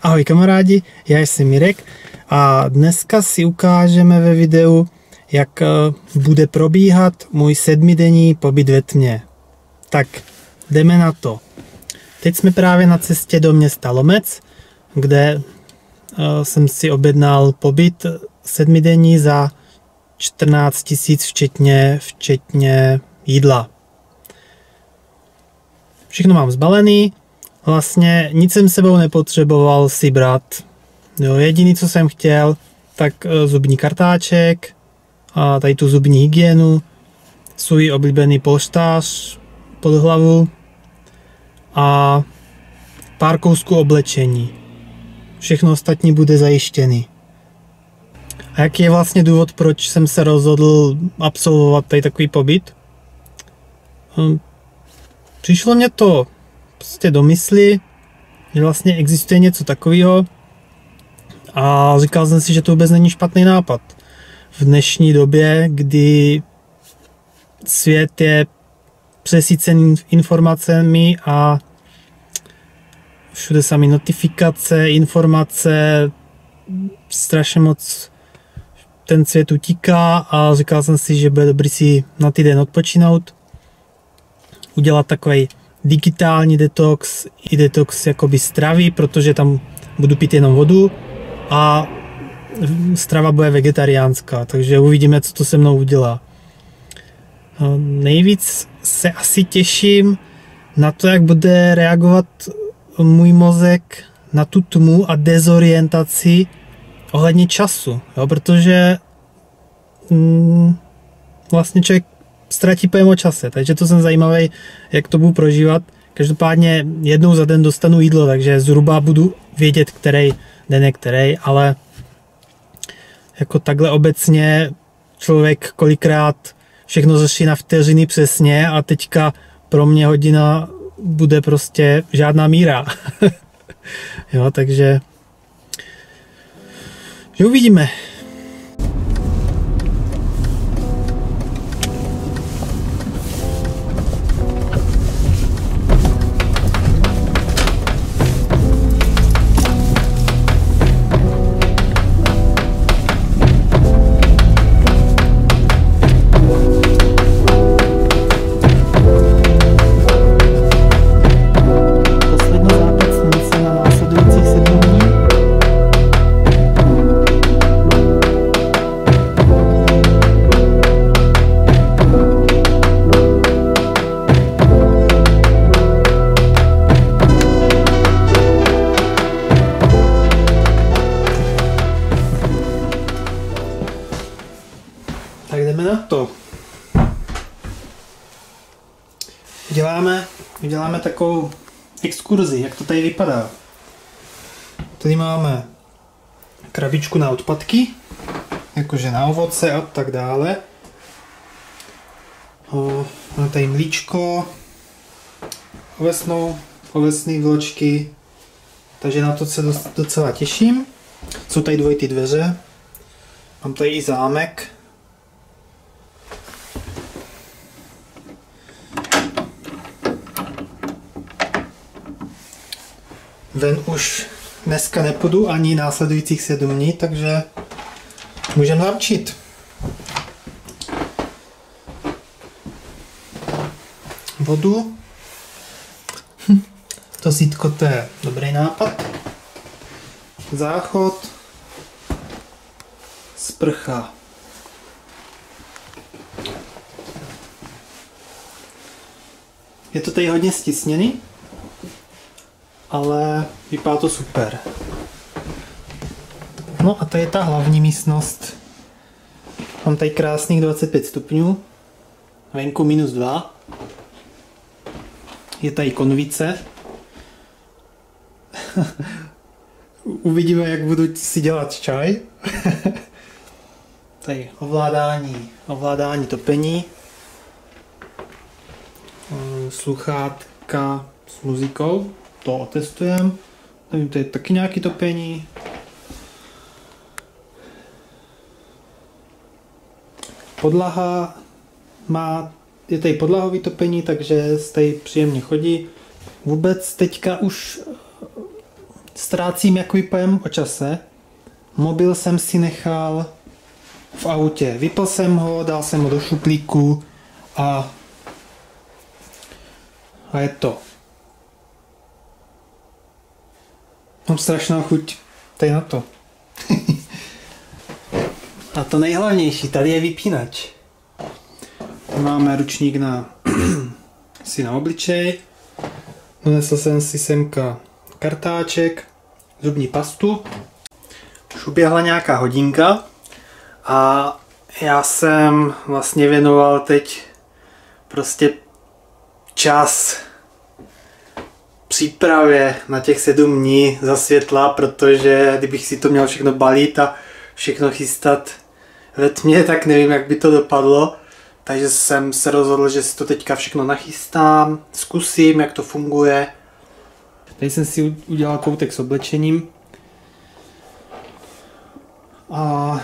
Ahoj kamarádi, já jsem Mirek a dneska si ukážeme ve videu, jak bude probíhat můj 7denní pobyt ve tmě. Tak jdeme na to. Teď jsme právě na cestě do města Lomec, kde jsem si objednal pobyt 7denní za 14 000 včetně jídla. Všechno mám zbalený. Vlastně nic jsem sebou nepotřeboval si brát. Jo, jediný, co jsem chtěl, tak zubní kartáček, a tady tu zubní hygienu, svůj oblíbený polštář pod hlavu a pár kousků oblečení. Všechno ostatní bude zajištěný. A jaký je vlastně důvod, proč jsem se rozhodl absolvovat tady takový pobyt? Přišlo mě to prostě do mysli, že vlastně existuje něco takového a říkal jsem si, že to vůbec není špatný nápad. V dnešní době, kdy svět je přesycený informacemi a všude samé notifikace, informace, strašně moc ten svět utíká a říkal jsem si, že bude dobrý si na týden odpočinout, udělat takový digitální detox i detox jakoby stravy, protože tam budu pít jenom vodu a strava bude vegetariánská, takže uvidíme, co to se mnou udělá. Nejvíc se asi těším na to, jak bude reagovat můj mozek na tu tmu a dezorientaci ohledně času, jo, protože vlastně člověk ztratí pojem o čase, takže to jsem zajímavý, jak to budu prožívat. Každopádně jednou za den dostanu jídlo, takže zhruba budu vědět, který den je který, ale jako takhle obecně člověk kolikrát všechno řeší na vteřiny přesně a teďka pro mě hodina bude prostě žádná míra. Jo, takže že uvidíme. Tak jdeme na to. Uděláme takovou exkurzi, jak to tady vypadá. Tady máme krabičku na odpadky, jakože na ovoce a tak dále. Máme tady mlíčko, ovesné vločky, takže na to se docela těším. Jsou tady dvojitý dveře, mám tady i zámek. Ven už dneska nepůjdu ani následujících 7 dní, takže můžeme začít. Vodu. To sítko, to je dobrý nápad. Záchod. Sprcha. Je to tady hodně stisněný, ale vypadá to super. No a to je ta hlavní místnost. Mám tady krásných 25 stupňů, venku -2. Je tady konvice. Uvidíme, jak budu si dělat čaj. Tady ovládání topení. Sluchátka s muzikou. To otestujeme. Nevím, to je taky nějaký topení. Podlaha je tady podlahový topení, takže tady příjemně chodí. Vůbec teďka už ztrácím jako pojem o čase. Mobil jsem si nechal v autě. Vypl jsem ho, dal jsem ho do šuplíku a je to. Mám strašnou chuť tady na to. A to nejhlavnější, tady je vypínač. Máme ručník na obličej. Donesl jsem si semka kartáček, zubní pastu. Už uběhla nějaká hodinka a já jsem vlastně věnoval teď prostě čas přípravě na těch 7 dní za světla, protože kdybych si to měl všechno balit a všechno chystat ve tmě, tak nevím, jak by to dopadlo. Takže jsem se rozhodl, že si to teďka všechno nachystám, zkusím, jak to funguje. Tady jsem si udělal koutek s oblečením. A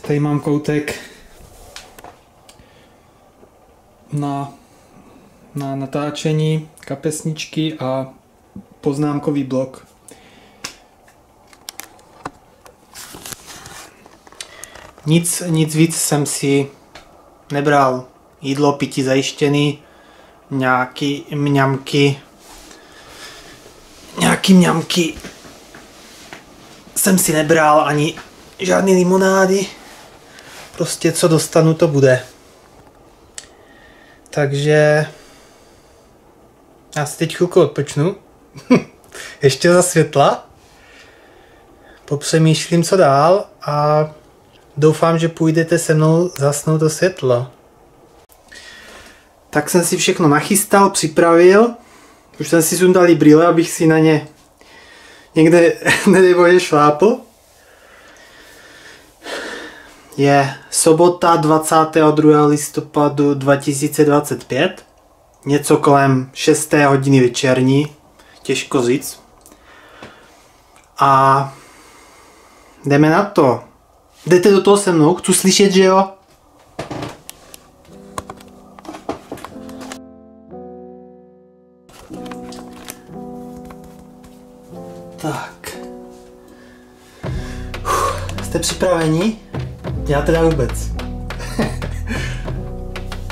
tady mám koutek na natáčení, kapesničky a poznámkový blok. Nic víc jsem si nebral. Jídlo, pití zajištěný, nějaký mňamky jsem si nebral, ani žádný limonády. Prostě co dostanu, to bude. Takže já si teď chvilku odpočnu. Ještě za světla. Popřemýšlím, co dál a doufám, že půjdete se mnou zasnout do světla. Tak jsem si všechno nachystal, připravil. Už jsem si sundal brýle, abych si na ně někde nedej bože šlápl. Je sobota 22. listopadu 2025. Něco kolem 6. hodiny večerní. Těžko říct. A jdeme na to. Jdete do toho se mnou? Chci slyšet, že jo? Tak. Jste připraveni? Já teda vůbec.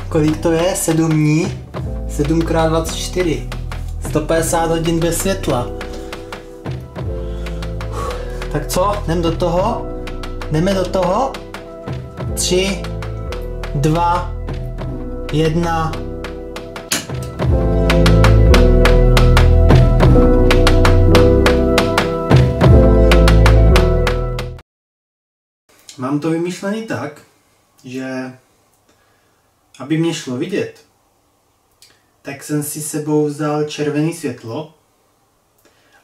Kolik to je? 7 dní? 7x24. 150 hodin bez světla. Tak co? Jdeme do toho? Jdeme do toho? 3, 2, 1. Mám to vymyšlený tak, že aby mě šlo vidět, tak jsem si sebou vzal červené světlo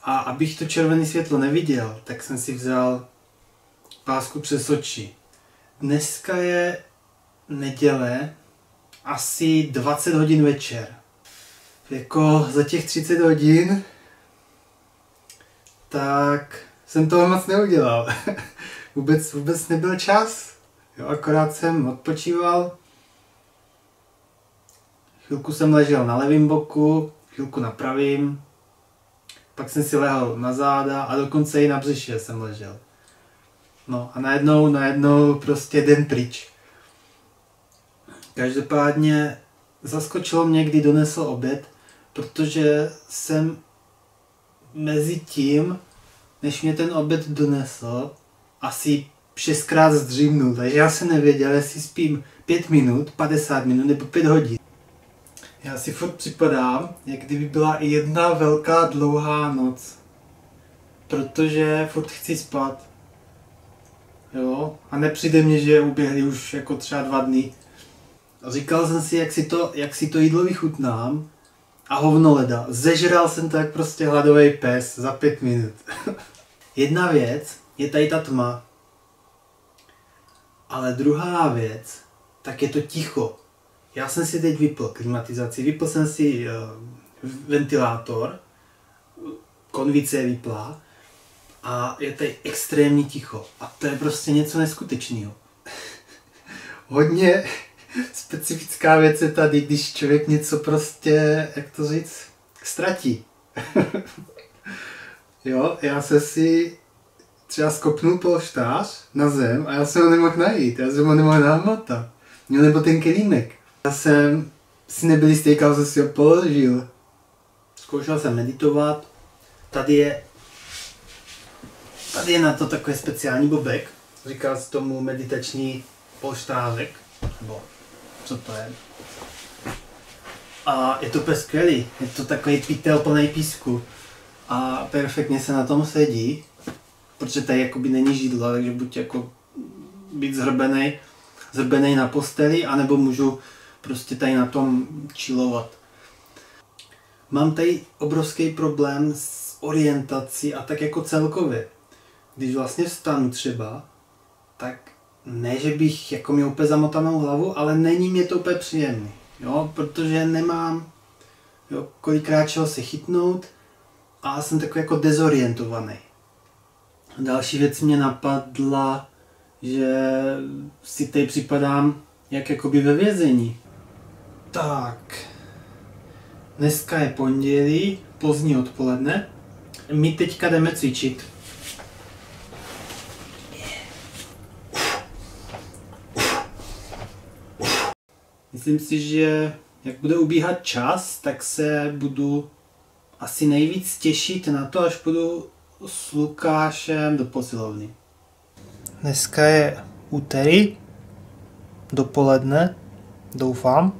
a abych to červené světlo neviděl, tak jsem si vzal pásku přes oči. Dneska je neděle, asi 20 hodin večer. Jako za těch 30 hodin, tak jsem toho moc neudělal. Vůbec nebyl čas. Jo, akorát jsem odpočíval. Chvilku jsem ležel na levém boku, chvilku na pravým. Pak jsem si lehl na záda a dokonce i na břiše jsem ležel. No a najednou prostě den pryč. Každopádně zaskočilo mě, kdy donesl oběd, protože jsem mezi tím, než mě ten oběd donesl, asi 6krát zdřímnul, takže já jsem nevěděl, jestli spím 5 minut, 50 minut nebo 5 hodin. Já si furt připadám, jak kdyby byla i jedna velká dlouhá noc. Protože furt chci spát. Jo, a nepřijde mně, že uběhly už jako třeba 2 dny. A říkal jsem si, jak si to jídlo vychutnám. A hovno leda. Zežral jsem to jak prostě hladový pes za 5 minut. Jedna věc je tady ta tma. Ale druhá věc, tak je to ticho. Já jsem si teď vypl klimatizaci, vypl jsem si ventilátor, konvice je vyplá a je tady extrémně ticho. A to je prostě něco neskutečného. Hodně specifická věc je tady, když člověk něco prostě, jak to říct, ztratí. Jo, já se si třeba skopnul polštář na zem a já jsem ho nemohl najít, já jsem ho nemohl nahmatat. Jo, nebo ten kelímek. Já jsem si nebyl jistý, kam jsem si ho položil. Zkoušel jsem meditovat. Tady je na to takový speciální bobek. Říká se tomu meditační polštářek. Nebo co to je? A je to úplně skvělý. Je to takový pytel plný písku. A perfektně se na tom sedí. Protože tady jakoby není židla, takže buď jako být zhrbenej na posteli, anebo můžu prostě tady na tom chillovat. Mám tady obrovský problém s orientací a tak jako celkově. Když vlastně vstanu třeba, tak ne, že bych jako měl úplně zamotanou hlavu, ale není mě to úplně příjemný, jo, protože nemám kolikrát čeho se chytnout a jsem takový jako dezorientovaný. Další věc mě napadla, že si tady připadám jak jakoby ve vězení. Tak, dneska je pondělí, pozdní odpoledne. My teďka jdeme cvičit. Myslím si, že jak bude ubíhat čas, tak se budu asi nejvíc těšit na to, až půjdu s Lukášem do posilovny. Dneska je úterý, dopoledne, doufám,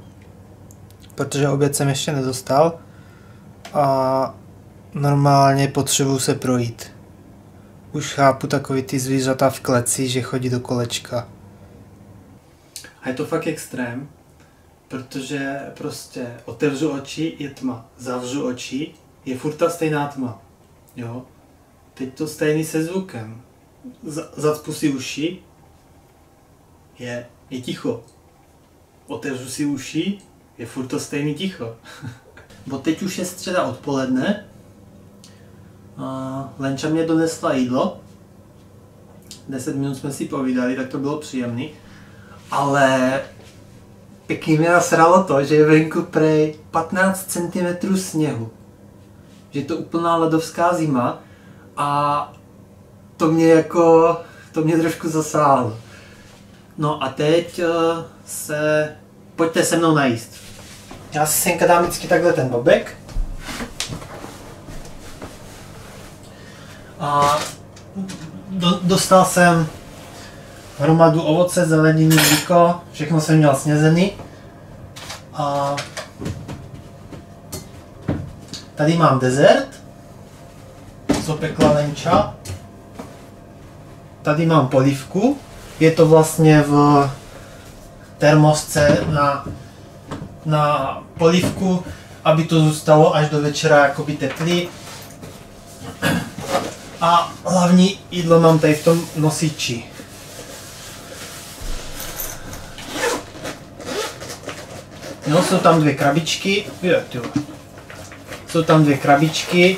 protože oběd jsem ještě nedostal a normálně potřebuji se projít. Už chápu takový ty zvířata v kleci, že chodí do kolečka. A je to fakt extrém, protože prostě otevřu oči, je tma, zavřu oči, je furt ta stejná tma, jo. Teď to stejný se zvukem. Zacpu si uši, je ticho. Otevřu si uši, je furt to stejný ticho. Bo teď už je středa odpoledne. Lenča mě donesla jídlo. 10 minut jsme si povídali, tak to bylo příjemný. Ale pěkně mě nasralo to, že je venku prej 15 cm sněhu. Že je to úplná ledovská zima. A to mě trošku zasáhlo. No a teď pojďte se mnou najíst. Já si semka dám vždycky takhle ten bobek. A dostal jsem hromadu ovoce, zeleniny, mlíko, všechno jsem měl snězený. A tady mám dezert, co pekla Lenča. Tady mám polívku, je to vlastně v termosce na polívku, aby to zůstalo až do večera jakoby teplý. A hlavní jídlo mám tady v tom nosiči. No, jsou tam dvě krabičky. Jsou tam dvě krabičky.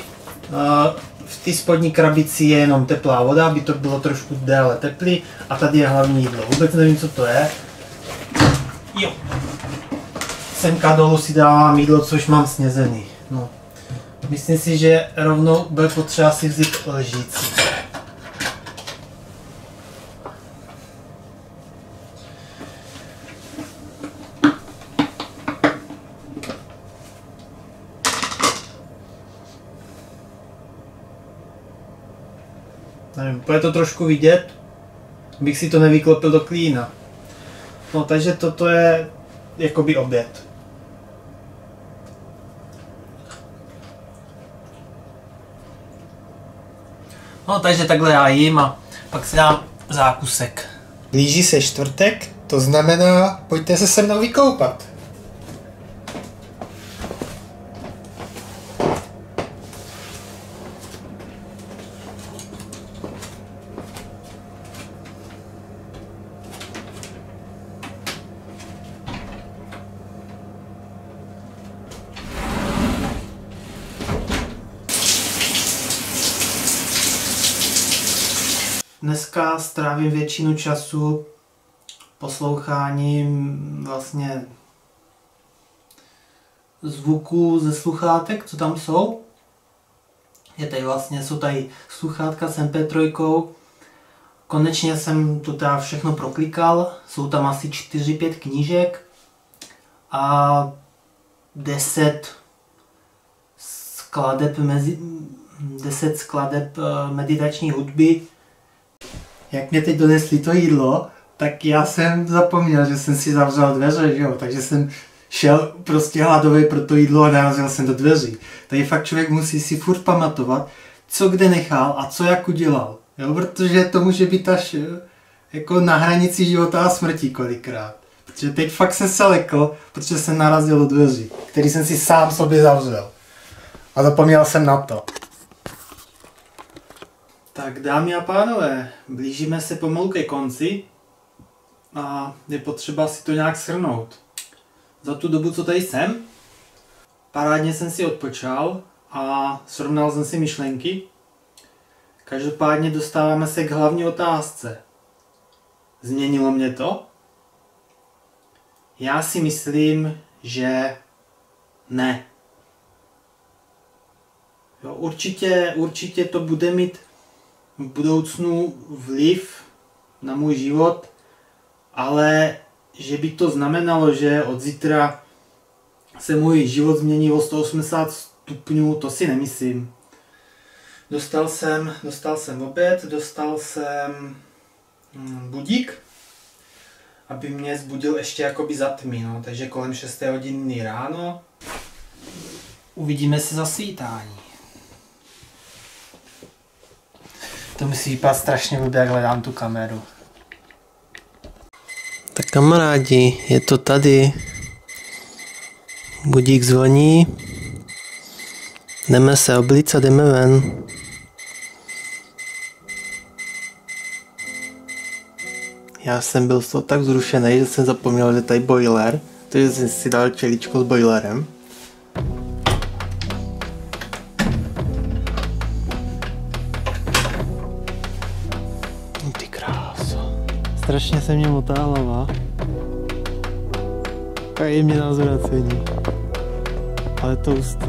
V té spodní krabici je jenom teplá voda, aby to bylo trošku déle teplý. A tady je hlavní jídlo. Vůbec nevím, co to je. Jo. Semka dolů si dávám jídlo, což mám snězený. No. Myslím si, že rovnou bude potřeba si vzít ležící. Nevím, bude to trošku vidět, bych si to nevyklopil do klína. No, takže toto je jakoby oběd. No, takže takhle já jím a pak si dám zákusek. Blíží se čtvrtek, to znamená, pojďte se mnou vykoupat. Dneska strávím většinu času posloucháním vlastně zvuků ze sluchátek, co tam jsou. Je tady vlastně, jsou tady sluchátka s MP3. Konečně jsem to teda všechno proklikal. Jsou tam asi 4-5 knížek a 10 skladeb meditační hudby. Jak mě teď donesli to jídlo, tak já jsem zapomněl, že jsem si zavřel dveře, že jo? Takže jsem šel prostě hladový pro to jídlo a narazil jsem do dveří. Tady fakt člověk musí si furt pamatovat, co kde nechal a co jak udělal. Jo? Protože to může být až jako na hranici života a smrti kolikrát. Protože teď fakt jsem se lekl, protože jsem narazil do dveří, který jsem si sám sobě zavřel. A zapomněl jsem na to. Tak dámy a pánové, blížíme se pomalu ke konci a je potřeba si to nějak shrnout. Za tu dobu, co tady jsem, parádně jsem si odpočal a srovnal jsem si myšlenky. Každopádně dostáváme se k hlavní otázce. Změnilo mě to? Já si myslím, že ne. Jo, určitě to bude mít v budoucnu vliv na můj život, ale že by to znamenalo, že od zítra se můj život změní o 180 stupňů, to si nemyslím. Dostal jsem oběd, dostal jsem budík, aby mě zbudil ještě jakoby za tmy, no, takže kolem 6 hodiny ráno. Uvidíme se za svítání. To musí vypadat strašně blbě, jak hledám tu kameru. Tak kamarádi, je to tady. Budík zvoní. Jdeme se oblíct a jdeme ven. Já jsem byl z toho tak vzrušený, že jsem zapomněl, že tady boiler. Takže jsem si dal čeličko s boilerem. Ty kráso. Strašně se mě motá hlava. A je mě na zvracení. Ale to hustý.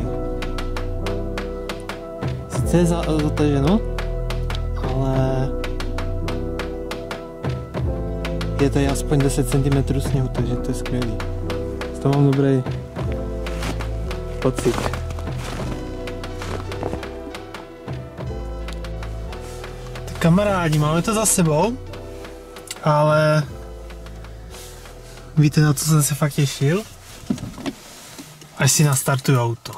Sice je zataženo, ale je tady aspoň 10 cm sněhu, takže to je skvělý. Z toho mám dobrý pocit. Tak kamarádi, máme to za sebou, ale víte, na co jsem se fakt těšil? Až si nastartuju auto.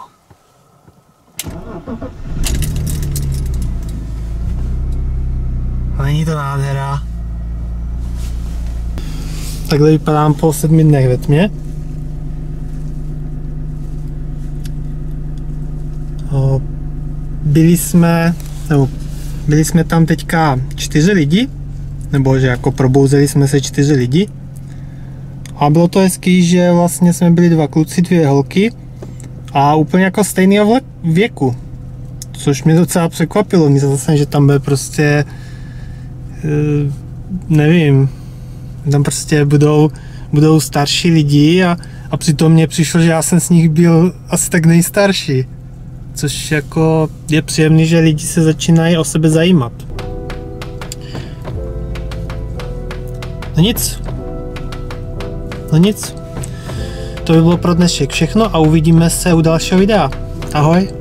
A není to nádhera. Takhle vypadám po 7 dnech ve tmě. Byli jsme tam teďka 4 lidi, nebo že jako probouzeli jsme se 4 lidi. A bylo to hezký, že vlastně jsme byli 2 kluci, 2 holky a úplně jako stejného věku. Což mě docela překvapilo, myslel jsem, že tam bude prostě, nevím, tam prostě budou starší lidi a přitom mně přišlo, že já jsem z nich byl asi tak nejstarší. Což jako je příjemný, že lidi se začínají o sebe zajímat. No nic. To by bylo pro dnešek všechno a uvidíme se u dalšího videa. Ahoj.